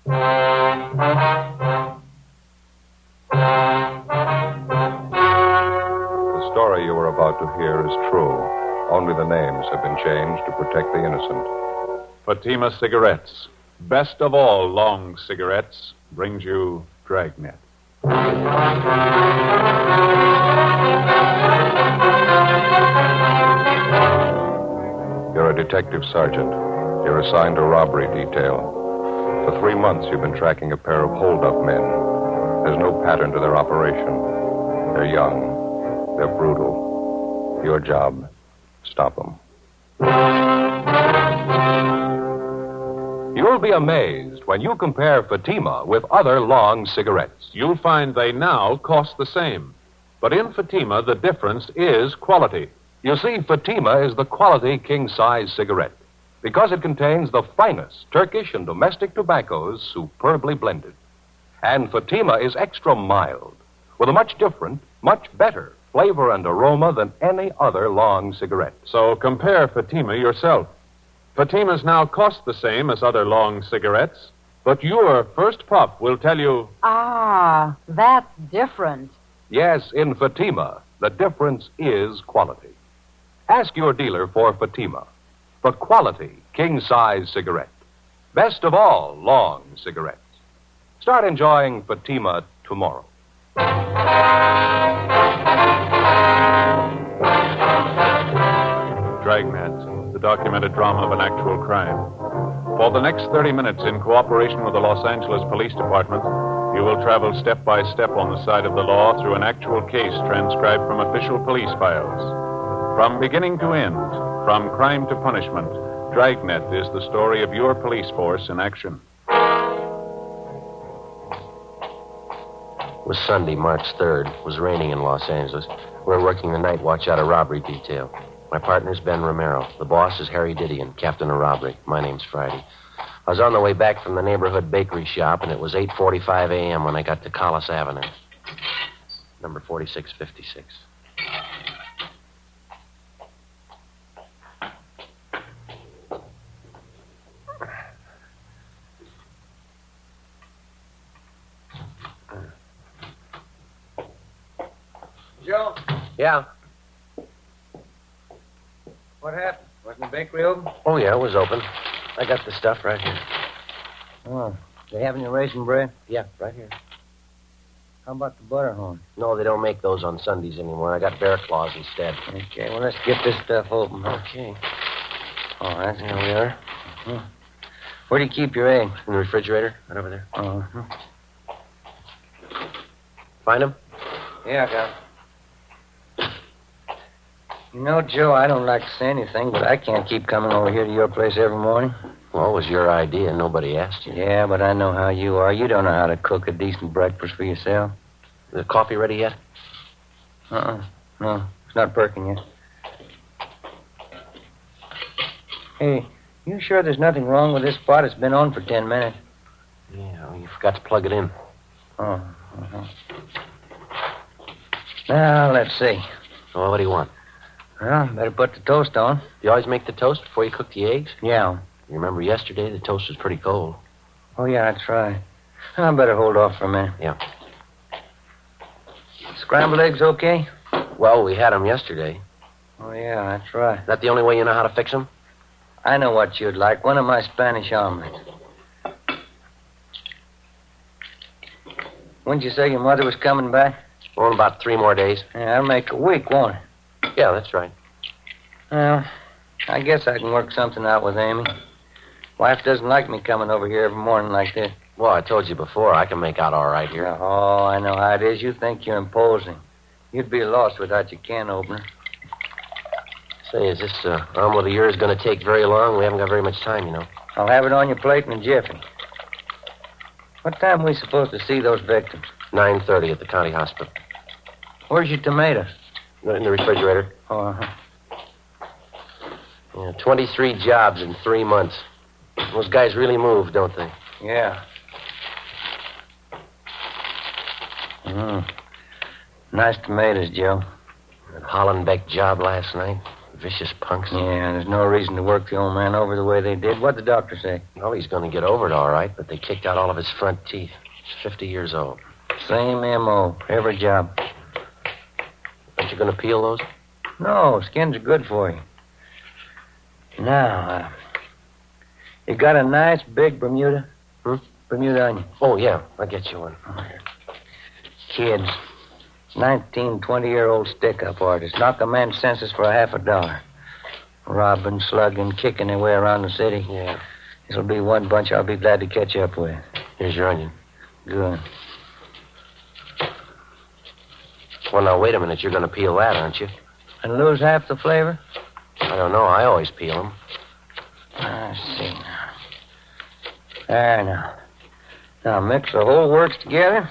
The story you are about to hear is true. Only the names have been changed to protect the innocent. Fatima Cigarettes, best of all long cigarettes, brings you Dragnet. You're a detective sergeant. You're assigned to robbery detail. For 3 months, you've been tracking a pair of hold-up men. There's no pattern to their operation. They're young. They're brutal. Your job, stop them. You'll be amazed when you compare Fatima with other long cigarettes. You'll find they now cost the same. But in Fatima, the difference is quality. You see, Fatima is the quality king-size cigarette because it contains the finest Turkish and domestic tobaccos superbly blended. And Fatima is extra mild with a much different, much better flavor and aroma than any other long cigarette. So compare Fatima yourself. Fatimas now cost the same as other long cigarettes, but your first puff will tell you... Ah, that's different. Yes, in Fatima, the difference is quality. Ask your dealer for Fatima, the quality king-size cigarette. Best of all long cigarettes. Start enjoying Fatima tomorrow. Dragnet, the documented drama of an actual crime. For the next 30 minutes, in cooperation with the Los Angeles Police Department, you will travel step by step on the side of the law through an actual case transcribed from official police files. From beginning to end, from crime to punishment, Dragnet is the story of your police force in action. It was Sunday, March 3rd. It was raining in Los Angeles. We were working the night watch out of robbery detail. My partner's Ben Romero. The boss is Harry Didion, captain of robbery. My name's Friday. I was on the way back from the neighborhood bakery shop, and it was 8:45 a.m. when I got to Collis Avenue. Number 4656. Joe? Yeah. What happened? Wasn't the bakery open? Oh, yeah, it was open. I got the stuff right here. Oh, they have any raisin bread? Yeah, right here. How about the butterhorn? No, they don't make those on Sundays anymore. I got bear claws instead. Okay, well, let's get this stuff open. Okay. All right. Here we are. Uh-huh. Where do you keep your eggs? In the refrigerator, right over there. Uh-huh. Find them? Yeah, I got it. You know, Joe, I don't like to say anything, but I can't keep coming over here to your place every morning. Well, it was your idea. Nobody asked you. Yeah, but I know how you are. You don't know how to cook a decent breakfast for yourself. Is the coffee ready yet? No, it's not perking yet. Hey, you sure there's nothing wrong with this pot? It's been on for 10 minutes. Yeah, well, you forgot to plug it in. Oh, uh-huh. Now, let's see. Well, what do you want? Well, better put the toast on. You always make the toast before you cook the eggs? Yeah. You remember yesterday the toast was pretty cold. Oh, yeah, that's right. I better hold off for a minute. Yeah. Scrambled eggs okay? Well, we had them yesterday. Oh, yeah, that's right. Is that the only way you know how to fix them? I know what you'd like. One of my Spanish omelets. When'd you say your mother was coming back? Oh, in about 3 more days. Yeah, that'll make a week, won't it? Yeah, that's right. Well, I guess I can work something out with Amy. Wife doesn't like me coming over here every morning like this. Well, I told you before, I can make out all right here. Oh, I know how it is. You think you're imposing. You'd be lost without your can opener. Say, is this omelet of yours going to take very long? We haven't got very much time, you know. I'll have it on your plate in a jiffy. What time are we supposed to see those victims? 9:30 at the county hospital. Where's your tomatoes? In the refrigerator. Oh, uh-huh. Yeah, 23 jobs in 3 months. Those guys really move, don't they? Yeah. Nice tomatoes, Joe. That Hollenbeck job last night. Vicious punks. Yeah, there's no reason to work the old man over the way they did. What'd the doctor say? Well, he's going to get over it all right, but they kicked out all of his front teeth. He's 50 years old. Same M.O. Every job. Aren't you going to peel those? No, skins are good for you. Now, you got a nice big Bermuda? Bermuda onion. Oh, yeah. I'll get you one. Kids. 19, 20-year-old stick-up artists. Knock a man's senses for $50. Robbing, slugging, kicking their way around the city. Yeah. This'll be one bunch I'll be glad to catch up with. Here's your onion. Good. Well, now, wait a minute. You're going to peel that, aren't you? And lose half the flavor? I don't know. I always peel them. I see now. There now. Now mix the whole works together.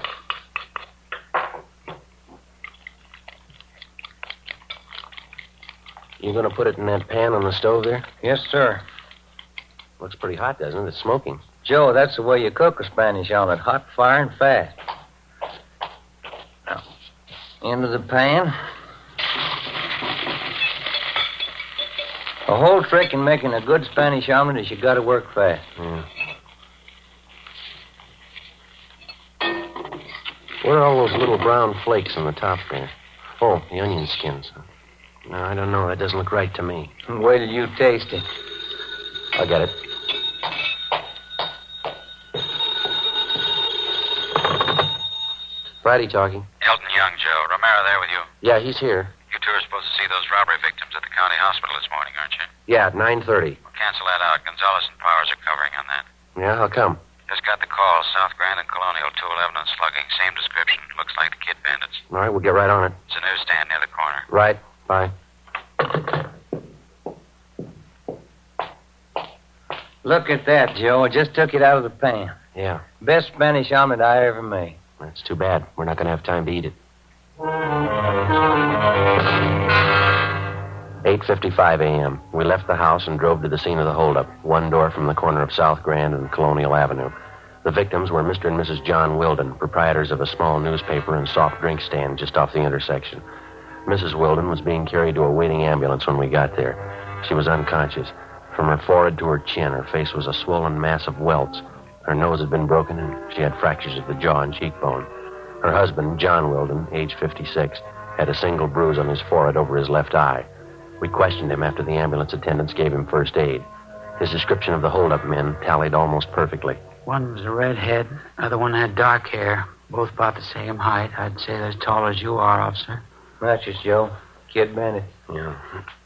You going to put it in that pan on the stove there? Yes, sir. Looks pretty hot, doesn't it? It's smoking. Joe, that's the way you cook a Spanish omelet. Hot, fire, and fast. Now, into the pan. The whole trick in making a good Spanish omelet is you got to work fast. Yeah. What are all those little brown flakes on the top there? Oh, the onion skins. No, I don't know. That doesn't look right to me. Wait till you taste it. I'll get it. Friday talking. Elton Young, Joe. Romero there with you? Yeah, he's here. You two are supposed to see those robbery victims at the county hospital this morning, aren't you? Yeah, at 9:30. Well, cancel that out. Gonzalez and Powers are covering on that. Yeah, how come? Just got the call. South Grand and Colonial, 211 and slugging. Same description. Looks like the kid bandits. All right, we'll get right on it. It's a newsstand near the corner. Right. Bye. Look at that, Joe. I just took it out of the pan. Yeah, Best Spanish omelet I ever made. that's too bad. We're not going to have time to eat it. 8:55 a.m. We left the house and drove to the scene of the holdup, one door from the corner of South Grand and Colonial Avenue. The victims were Mr. and Mrs. John Wilden, proprietors of a small newspaper and soft drink stand just off the intersection. Mrs. Wilden was being carried to a waiting ambulance when we got there. She was unconscious. From her forehead to her chin, her face was a swollen mass of welts. Her nose had been broken, and she had fractures of the jaw and cheekbone. Her husband, John Wilden, age 56, had a single bruise on his forehead over his left eye. We questioned him after the ambulance attendants gave him first aid. His description of the holdup men tallied almost perfectly. One was a redhead, other one had dark hair. Both about the same height. I'd say they're as tall as you are, officer. Matches, Joe. Kid bandit. Yeah.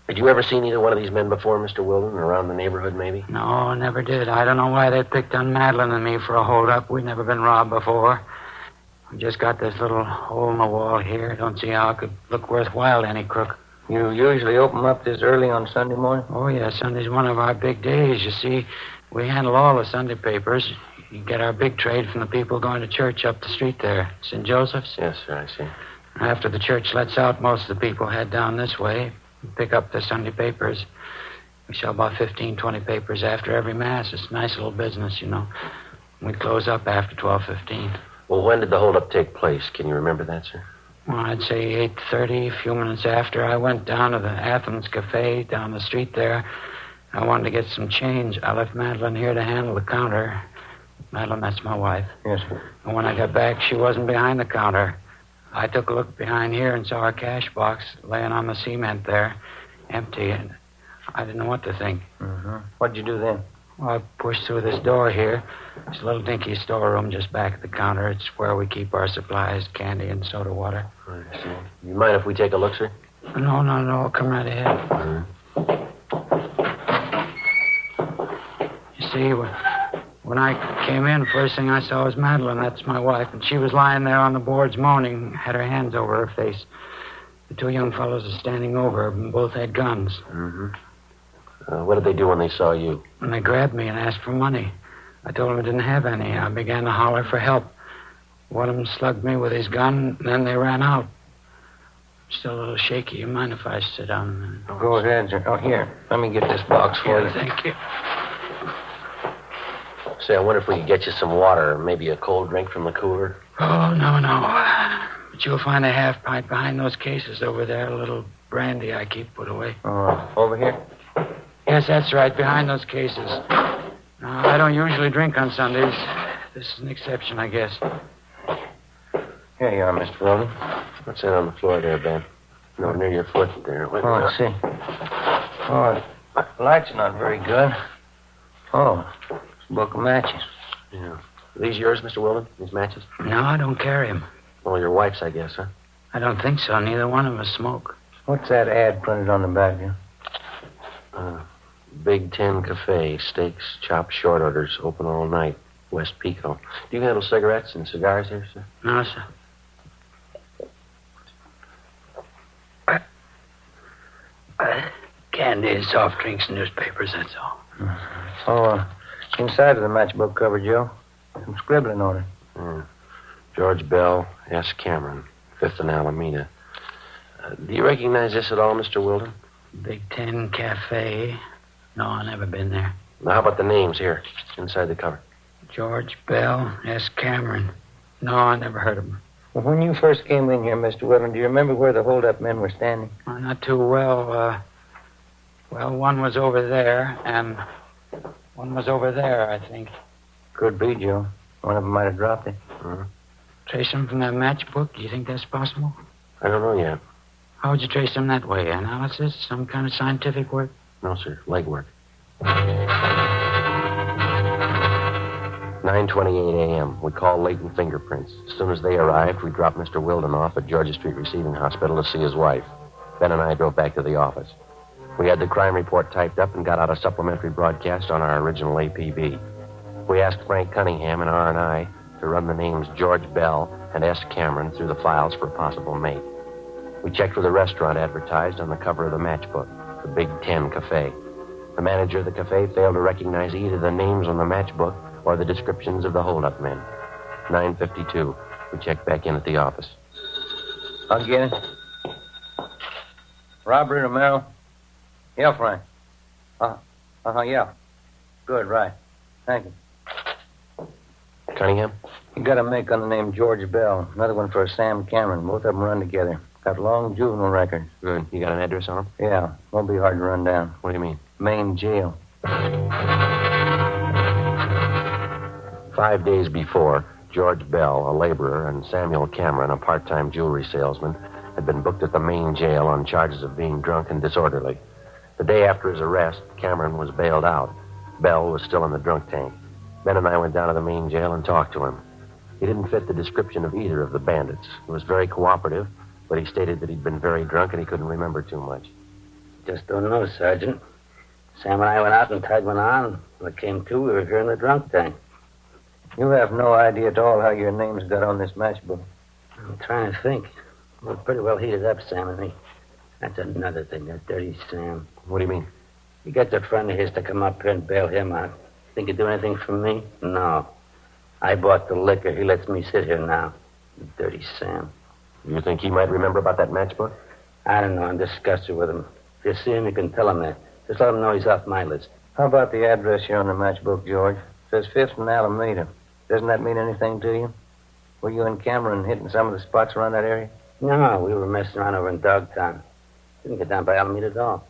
Had you ever seen either one of these men before, Mr. Wilden, around the neighborhood, maybe? No, never did. I don't know why they picked on Madeline and me for a holdup. We'd never been robbed before. We just got this little hole in the wall here. Don't see how it could look worthwhile to any crook. You usually open up this early on Sunday morning? Oh, yeah, Sunday's one of our big days. You see, we handle all the Sunday papers. You get our big trade from the people going to church up the street there, St. Joseph's. Yes, sir, I see. After the church lets out, most of the people head down this way and pick up the Sunday papers. We sell about 15, 20 papers after every Mass. It's a nice little business, you know. We close up after 12:15. Well, when did the holdup take place? Can you remember that, sir? Well, I'd say 8:30, a few minutes after. I went down to the Athens Cafe down the street there. I wanted to get some change. I left Madeline here to handle the counter. Madeline, that's my wife. Yes, sir. And when I got back, she wasn't behind the counter. I took a look behind here and saw her cash box laying on the cement there, empty, and I didn't know what to think. Mm-hmm. What'd you do then? Well, I pushed through this door here. It's a little dinky storeroom just back at the counter. It's where we keep our supplies, candy and soda water. I see. You mind if we take a look, sir? No. Come right ahead. You see, when I came in, first thing I saw was Madeline. That's my wife. And she was lying there on the boards moaning, had her hands over her face. The two young fellows were standing over her, and both had guns. Mm-hmm. What did they do when they saw you? And they grabbed me and asked for money. I told them I didn't have any. I began to holler for help. One of them slugged me with his gun, and then they ran out. Still a little shaky. You mind if I sit down a minute? Go ahead, sir. Oh, here. Let me get this box for you. Thank you. Say, I wonder if we could get you some water, or maybe a cold drink from the cooler. Oh, no. But you'll find a half pint behind those cases over there, a little brandy I keep put away. Over here? Yes, that's right, behind those cases. I don't usually drink on Sundays. This is an exception, I guess. Here you are, Mr. Weldon. What's that on the floor there, Ben? No, near your foot there. Wait, Let's see. The light's not very good. It's a book of matches. Yeah. Are these yours, Mr. Weldon? These matches? No, I don't carry them. Well, your wife's, I guess, huh? I don't think so. Neither one of us smoke. What's that ad printed on the back here? Big 10 Cafe, steaks, chopped short orders, open all night, West Pico. Do you handle cigarettes and cigars here, sir? No, sir. Candy and soft drinks and newspapers, that's all. Inside of the matchbook cover, Joe. Some scribbling on it. George Bell, S. Cameron, 5th and Alameda. Do you recognize this at all, Mr. Weldon? Big 10 Cafe. No, I've never been there. Now, how about the names here, inside the cover? George Bell, S. Cameron. No, I never heard of him. Well, when you first came in here, Mr. Weldon, do you remember where the hold-up men were standing? Not too well. One was over there, and one was over there, I think. Could be, Joe. One of them might have dropped it. Trace them from that matchbook? Do you think that's possible? I don't know yet. How would you trace them that way? Analysis? Some kind of scientific work? No, sir. Legwork. 9:28 a.m. We called Leighton Fingerprints. As soon as they arrived, we dropped Mr. Weldon off at Georgia Street Receiving Hospital to see his wife. Ben and I drove back to the office. We had the crime report typed up and got out a supplementary broadcast on our original APB. We asked Frank Cunningham and R&I to run the names George Bell and S. Cameron through the files for a possible mate. We checked for the restaurant advertised on the cover of the matchbook, the Big 10 Cafe. The manager of the cafe failed to recognize either the names on the matchbook or the descriptions of the hold-up men. 9:52. We checked back in at the office. I'll get it. Robbery, Romero? Yeah, Frank. Yeah. Good, right. Thank you. Cunningham? You got a make on the name George Bell. Another one for Sam Cameron. Both of them run together. Got long juvenile records. Good. You got an address on them? Yeah. Won't be hard to run down. What do you mean? Main jail. 5 days before, George Bell, a laborer, and Samuel Cameron, a part-time jewelry salesman, had been booked at the main jail on charges of being drunk and disorderly. The day after his arrest, Cameron was bailed out. Bell was still in the drunk tank. Ben and I went down to the main jail and talked to him. He didn't fit the description of either of the bandits. He was very cooperative, but he stated that he'd been very drunk and he couldn't remember too much. Just don't know, Sergeant. Sam and I went out and tied one on. When it came to, we were here in the drunk tank. You have no idea at all how your names got on this matchbook. I'm trying to think. We're pretty well heated up, Sam and me. That's another thing, that dirty Sam. What do you mean? He gets a friend of his to come up here and bail him out. Think he'd do anything for me? No. I bought the liquor. He lets me sit here now. Dirty Sam. You think he might remember about that matchbook? I don't know. I'm disgusted with him. If you see him, you can tell him that. Just let him know he's off my list. How about the address here on the matchbook, George? It says 5th and Alameda. Doesn't that mean anything to you? Were you and Cameron hitting some of the spots around that area? No, we were messing around over in Dogtown. Didn't get down by Alameda at all.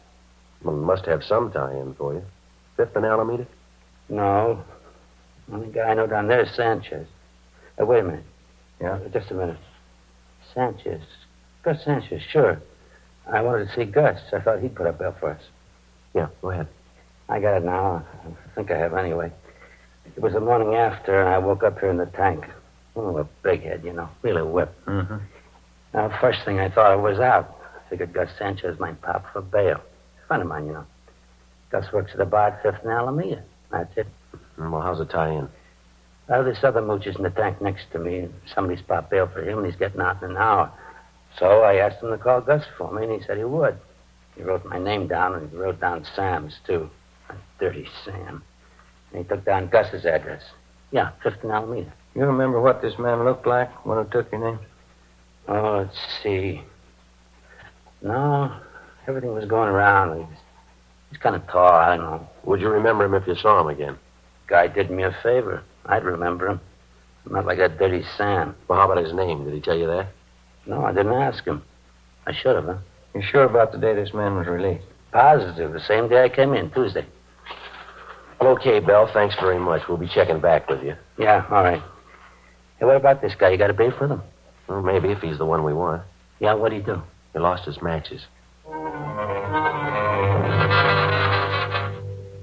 Well, it must have some tie-in for you. 5th and Alameda? No. Only guy I know down there is Sanchez. Wait a minute. Yeah? Just a minute. Sanchez. Gus Sanchez, sure. I wanted to see Gus. I thought he'd put up bail for us. Yeah, go ahead. I got it now. I think I have anyway. It was the morning after, and I woke up here in the tank. Oh, a big head, you know. Really whipped. Mm-hmm. Now, first thing I thought I was out. I figured Gus Sanchez might pop for bail. A friend of mine, you know. Gus works at a bar at 5th and Alameda. That's it. Well, how's it tie in? This other mooch is in the tank next to me. Somebody's popped bail for him, and he's getting out in an hour. So I asked him to call Gus for me, and he said he would. He wrote my name down, and he wrote down Sam's, too. That dirty Sam. And he took down Gus's address. Yeah, 5th and Alameda. You remember what this man looked like when he took your name? Oh, let's see. No, everything was going around. He's kind of tall, I don't know. Would you remember him if you saw him again? Guy did me a favor. I'd remember him. Not like that dirty Sam. Well, how about his name? Did he tell you that? No, I didn't ask him. I should have, huh? You sure about the day this man was released? Positive. The same day I came in, Tuesday. Well, okay, Bell. Thanks very much. We'll be checking back with you. Yeah, all right. Hey, what about this guy? You got a bait with him? Well, maybe if he's the one we want. Yeah, what'd he do? He lost his matches.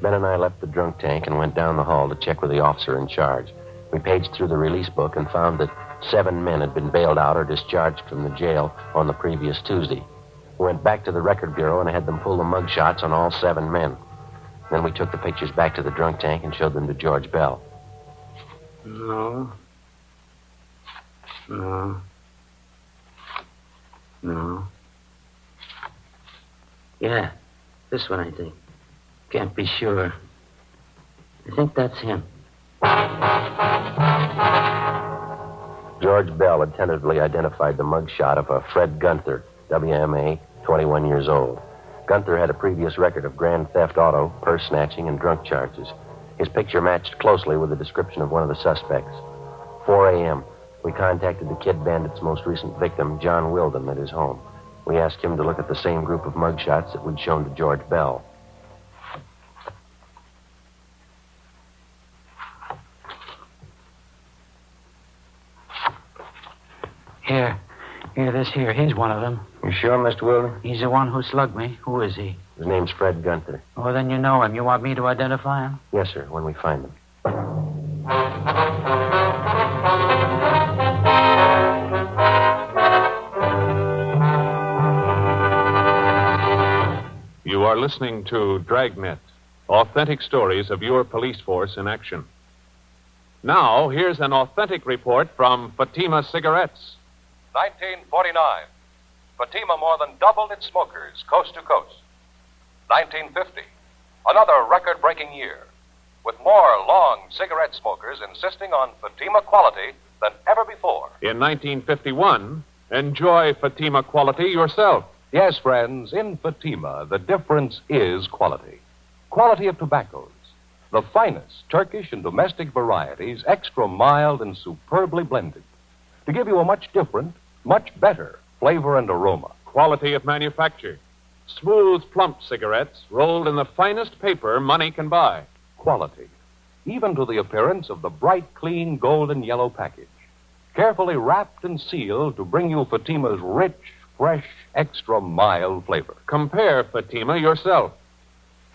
Ben and I left the drunk tank and went down the hall to check with the officer in charge. We paged through the release book and found that 7 men had been bailed out or discharged from the jail on the previous Tuesday. We went back to the record bureau and had them pull the mug shots on all 7 men. Then we took the pictures back to the drunk tank and showed them to George Bell. No. Yeah, this one, I think. Can't be sure. I think that's him. George Bell had tentatively identified the mug shot of a Fred Gunther, WMA, 21 years old. Gunther had a previous record of grand theft auto, purse snatching, and drunk charges. His picture matched closely with the description of one of the suspects. 4 a.m., we contacted the Kid Bandit's most recent victim, John Wilden, at his home. We asked him to look at the same group of mug shots that we'd shown to George Bell. Here, this here. He's one of them. You sure, Mr. Wilden? He's the one who slugged me. Who is he? His name's Fred Gunther. Oh, then you know him. You want me to identify him? Yes, sir, when we find him. You are listening to Dragnet, authentic stories of your police force in action. Now, here's an authentic report from Fatima Cigarettes. 1949. Fatima more than doubled its smokers coast to coast. 1950. Another record-breaking year, with more long cigarette smokers insisting on Fatima quality than ever before. In 1951, enjoy Fatima quality yourself. Yes, friends, in Fatima, the difference is quality. Quality of tobaccos. The finest Turkish and domestic varieties, extra mild and superbly blended, to give you a much different, much better flavor and aroma. Quality of manufacture. Smooth, plump cigarettes rolled in the finest paper money can buy. Quality, even to the appearance of the bright, clean, golden yellow package. Carefully wrapped and sealed to bring you Fatima's rich, fresh, extra mild flavor. Compare Fatima yourself.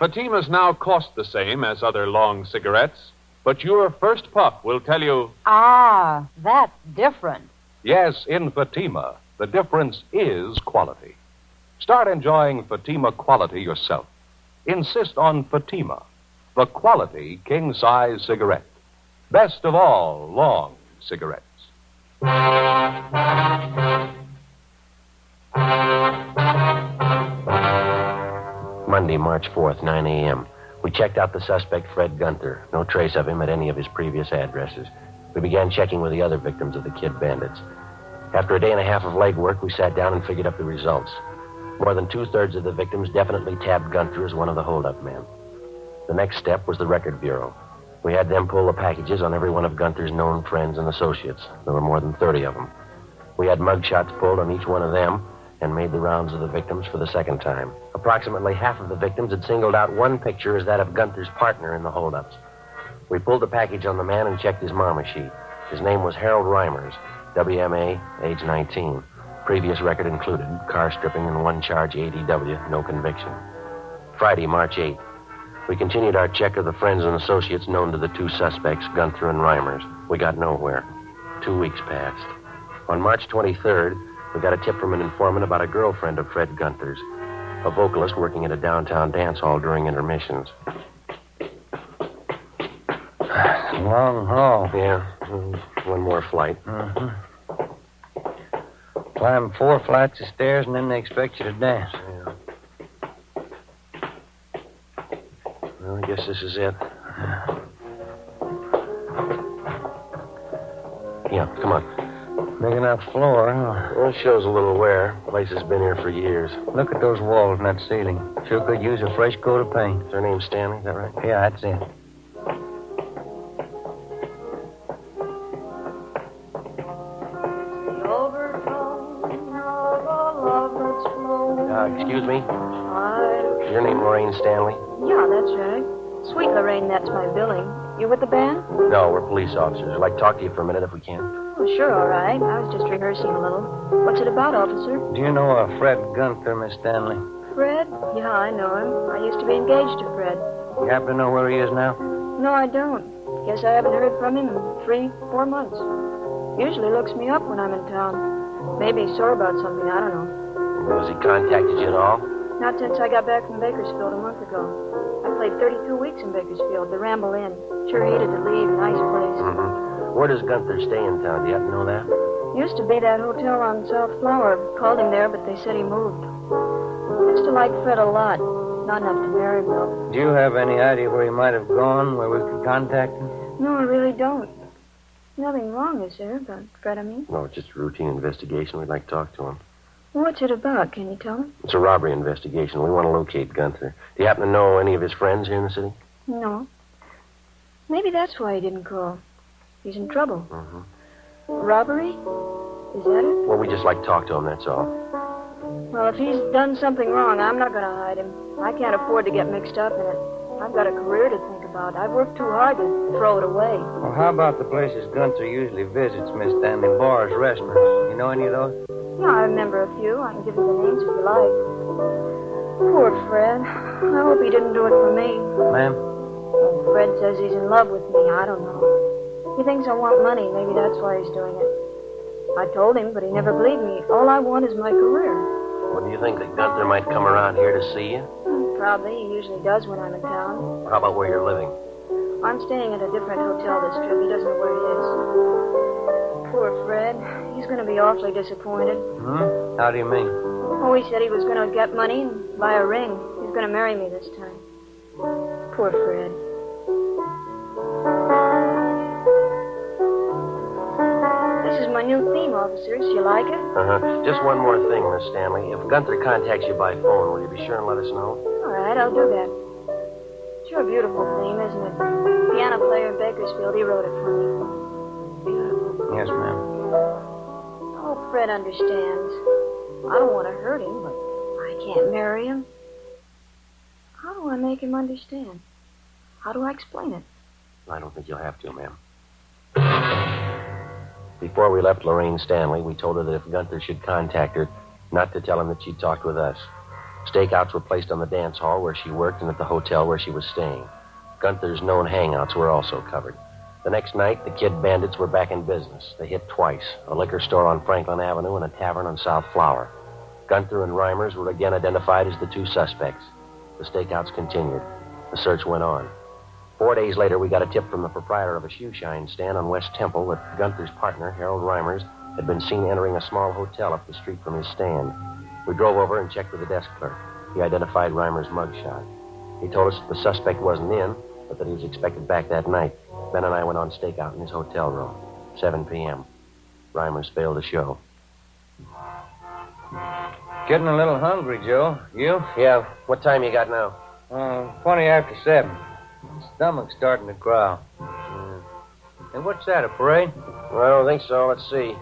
Fatimas now cost the same as other long cigarettes, but your first puff will tell you... Ah, that's different. Yes, in Fatima, the difference is quality. Start enjoying Fatima quality yourself. Insist on Fatima, the quality king-size cigarette. Best of all long cigarettes. Monday, March 4th, 9 a.m. We checked out the suspect, Fred Gunther. No trace of him at any of his previous addresses. We began checking with the other victims of the Kid Bandits. After a day and a half of legwork, we sat down and figured up the results. More than 2/3 of the victims definitely tabbed Gunther as one of the holdup men. The next step was the record bureau. We had them pull the packages on every one of Gunther's known friends and associates. There were more than 30 of them. We had mug shots pulled on each one of them and made the rounds of the victims for the second time. Approximately half of the victims had singled out one picture as that of Gunther's partner in the holdups. We pulled the package on the man and checked his mama sheet. His name was Harold Reimers, WMA, age 19. Previous record included car stripping and one charge ADW, no conviction. Friday, March 8th. We continued our check of the friends and associates known to the two suspects, Gunther and Reimers. We got nowhere. 2 weeks passed. On March 23rd, we got a tip from an informant about a girlfriend of Fred Gunther's, a vocalist working at a downtown dance hall during intermissions. Long haul. Yeah, one more flight. Mm-hmm. Climb 4 flights of stairs and then they expect you to dance. Yeah. Well, I guess this is it. Yeah, come on. Big enough floor, huh? Well, it shows a little wear. The place has been here for years. Look at those walls and that ceiling. Sure could use a fresh coat of paint. Is her name Stanley? Is that right? Yeah, that's it. Excuse me? Hi. Your name Lorraine Stanley? Yeah, that's right. Sweet Lorraine, that's my billing. You with the band? No, we're police officers. I'd like to talk to you for a minute if we can. Oh, sure, all right. I was just rehearsing a little. What's it about, officer? Do you know Fred Gunther, Miss Stanley? Fred? Yeah, I know him. I used to be engaged to Fred. You happen to know where he is now? No, I don't. Guess I haven't heard from him in 3-4 months. Usually looks me up when I'm in town. Maybe he's sore about something, I don't know. Has he contacted you at all? Not since I got back from Bakersfield a month ago. I played 32 weeks in Bakersfield, the Ramble Inn. Sure hated to leave, nice place. Where does Gunther stay in town? Do you happen to know that? Used to be that hotel on South Flower. Called him there, but they said he moved. Used to like Fred a lot. Not enough to marry him, though. Do you have any idea where he might have gone, where we could contact him? No, I really don't. Nothing wrong, is there, about Fred, I mean? No, it's just a routine investigation. We'd like to talk to him. What's it about? Can you tell me? It's a robbery investigation. We want to locate Gunther. Do you happen to know any of his friends here in the city? No. Maybe that's why he didn't call. He's in trouble. Robbery? Is that it? Well, we just like to talk to him, that's all. Well, if he's done something wrong, I'm not going to hide him. I can't afford to get mixed up in it. I've got a career to think about. I've worked too hard to throw it away. Well, how about the places Gunther usually visits, Miss Stanley? Bars, restaurants. You know any of those? Yeah, I remember a few. I can give you the names if you like. Poor Fred. I hope he didn't do it for me. Ma'am? Fred says he's in love with me. I don't know. He thinks I want money. Maybe that's why he's doing it. I told him, but he never believed me. All I want is my career. Well, do you think that Gunther might come around here to see you? Probably. He usually does when I'm in town. How about where you're living? I'm staying at a different hotel this trip. He doesn't know where it is. Poor Fred. He's going to be awfully disappointed. How do you mean? Oh, he said he was going to get money and buy a ring. He's going to marry me this time. Poor Fred. This is my new theme, officers. You like it? Just one more thing, Miss Stanley. If Gunther contacts you by phone, will you be sure and let us know? All right, I'll do that. Sure, a beautiful theme, isn't it? Piano player in Bakersfield, he wrote it for me. Beautiful. Yes, ma'am. I hope Fred understands. I don't want to hurt him, but I can't marry him. How do I make him understand? How do I explain it? I don't think you'll have to, ma'am. Before we left Lorraine Stanley, we told her that if Gunther should contact her, not to tell him that she'd talked with us. Stakeouts were placed on the dance hall where she worked and at the hotel where she was staying. Gunther's known hangouts were also covered. The next night, the Kid Bandits were back in business. They hit twice, a liquor store on Franklin Avenue and a tavern on South Flower. Gunther and Reimers were again identified as the two suspects. The stakeouts continued. The search went on. 4 days later, we got a tip from the proprietor of a shoe shine stand on West Temple that Gunther's partner, Harold Reimers, had been seen entering a small hotel up the street from his stand. We drove over and checked with the desk clerk. He identified Reimers' mugshot. He told us that the suspect wasn't in, but that he was expected back that night. Ben and I went on stakeout in his hotel room. 7 p.m. Reimers failed to show. Getting a little hungry, Joe. You? Yeah, what time you got now? 20 after 7. Stomach's starting to growl. And what's that, a parade? Well, I don't think so. Let's see.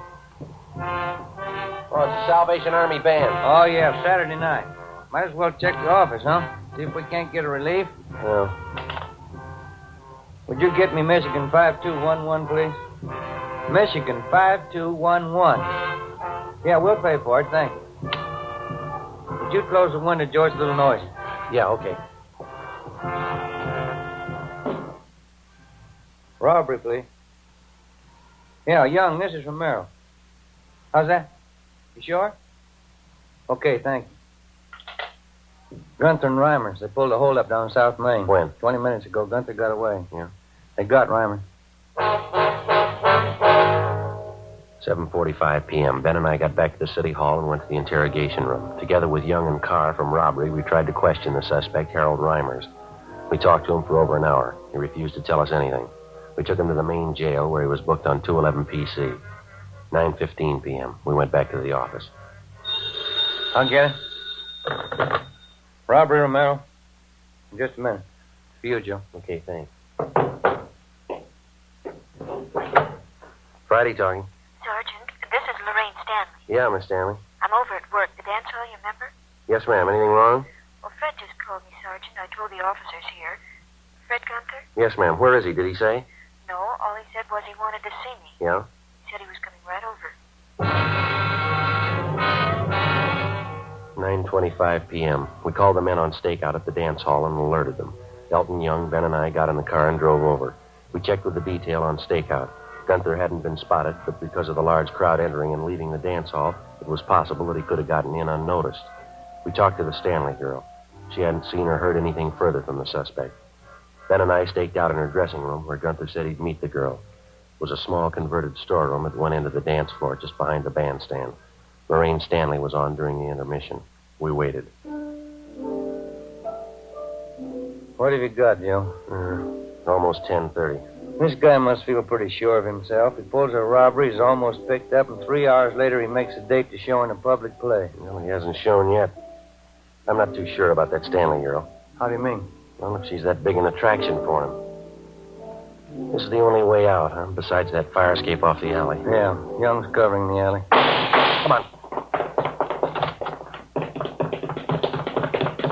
Oh, it's the Salvation Army Band. Oh, yeah, Saturday night. Might as well check the office, huh? See if we can't get a relief. Yeah. Would you get me Michigan 5211, please? Michigan 5211. Yeah, we'll pay for it, thank you. Would you close the window, George? A little noisy. Yeah, okay. Robbery, please. Yeah, Young, this is from Merrill. How's that? You sure? Okay, thank you. Gunther and Reimers, they pulled a hold-up down South Main. When? 20 minutes ago. Gunther got away. Yeah. They got Reimers. 7:45 p.m. Ben and I got back to the city hall and went to the interrogation room. Together with Young and Carr from robbery, we tried to question the suspect, Harold Reimers. We talked to him for over an hour. He refused to tell us anything. We took him to the main jail where he was booked on 211 PC. 9:15 p.m. We went back to the office. I'll get it. Robbery, Romero. In just a minute. For you, Joe. Okay, thanks. Friday talking. Sergeant, this is Lorraine Stanley. Yeah, Miss Stanley. I'm over at work. The dance hall, you remember? Yes, ma'am. Anything wrong? Well, Fred just called me, Sergeant. I told the officers here. Fred Gunther? Yes, ma'am. Where is he? Did he say? No, all he said was he wanted to see me. Yeah? He said he was coming right over. 9:25 p.m. We called the men on stakeout at the dance hall and alerted them. Elton Young, Ben, and I got in the car and drove over. We checked with the detail on stakeout. Gunther hadn't been spotted, but because of the large crowd entering and leaving the dance hall, it was possible that he could have gotten in unnoticed. We talked to the Stanley girl. She hadn't seen or heard anything further from the suspect. Ben and I staked out in her dressing room where Gunther said he'd meet the girl. It was a small converted storeroom at one end of the dance floor, just behind the bandstand. Lorraine Stanley was on during the intermission. We waited. What have you got, Joe? Almost 10:30. This guy must feel pretty sure of himself. He pulls a robbery, he's almost picked up, and 3 hours later he makes a date to show in a public play. Well, he hasn't shown yet. I'm not too sure about that Stanley girl. How do you mean? Well, if she's that big an attraction for him. This is the only way out, huh? Besides that fire escape off the alley. Yeah, Young's covering the alley. Come on.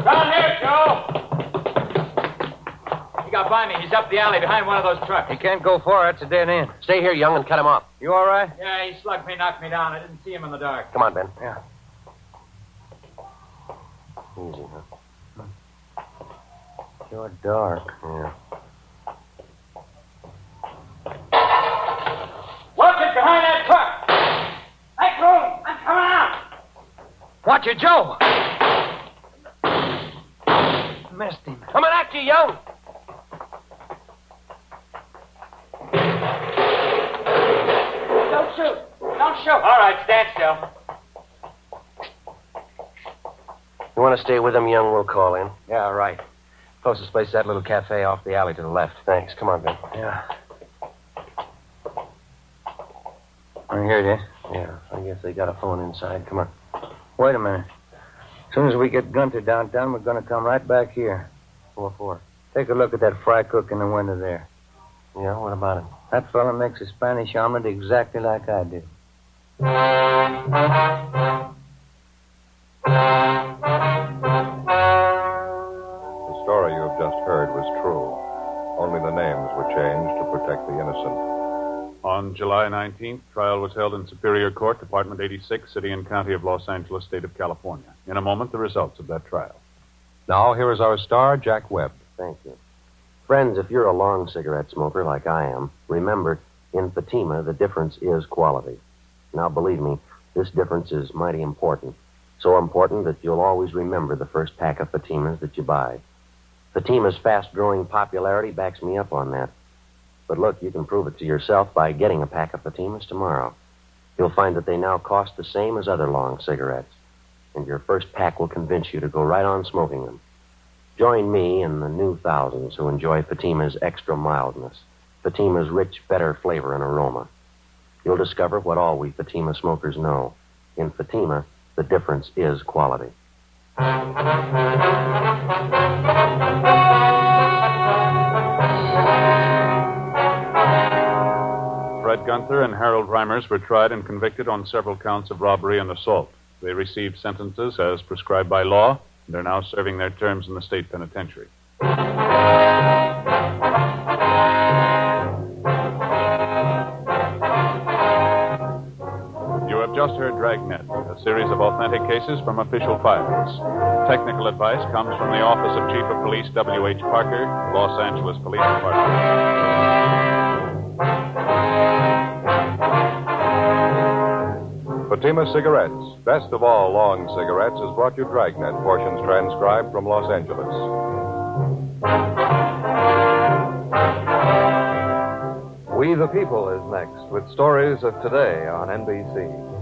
Down here, Joe! He got by me. He's up the alley behind one of those trucks. He can't go far. That's a dead end. Stay here, Young, and cut him off. You all right? Yeah, he slugged me, knocked me down. I didn't see him in the dark. Come on, Ben. Yeah. Easy, huh? Sure dark. Yeah. Watch it behind that truck! Hey, Cole, I'm coming out! Watch it, Joe! Missed him. Coming at you, Young! Don't shoot! Don't shoot! All right, stand still. You want to stay with him, Young? We'll call in. Yeah, right. Closest place is that little cafe off the alley to the left. Thanks. Come on, Ben. Yeah. I heard you. Yeah, I guess they got a phone inside. Come on. Wait a minute. As soon as we get Gunther downtown, we're going to come right back here. What for? Take a look at that fry cook in the window there. Yeah, what about him? That fella makes a Spanish omelet exactly like I do. The story you have just heard was true. Only the names were changed to protect the innocent. On July 19th, trial was held in Superior Court, Department 86, City and County of Los Angeles, State of California. In a moment, the results of that trial. Now, here is our star, Jack Webb. Thank you. Friends, if you're a long cigarette smoker like I am, remember, in Fatima, the difference is quality. Now, believe me, this difference is mighty important. So important that you'll always remember the first pack of Fatimas that you buy. Fatima's fast-growing popularity backs me up on that. But look, you can prove it to yourself by getting a pack of Fatimas tomorrow. You'll find that they now cost the same as other long cigarettes. And your first pack will convince you to go right on smoking them. Join me and the new thousands who enjoy Fatima's extra mildness, Fatima's rich, better flavor and aroma. You'll discover what all we Fatima smokers know. In Fatima, the difference is quality. Fred Gunther and Harold Reimers were tried and convicted on several counts of robbery and assault. They received sentences as prescribed by law and are now serving their terms in the state penitentiary. You have just heard Dragnet, a series of authentic cases from official files. Technical advice comes from the Office of Chief of Police W.H. Parker, Los Angeles Police Department. Fatima Cigarettes, best of all long cigarettes, has brought you Dragnet, portions transcribed from Los Angeles. We the People is next with stories of today on NBC.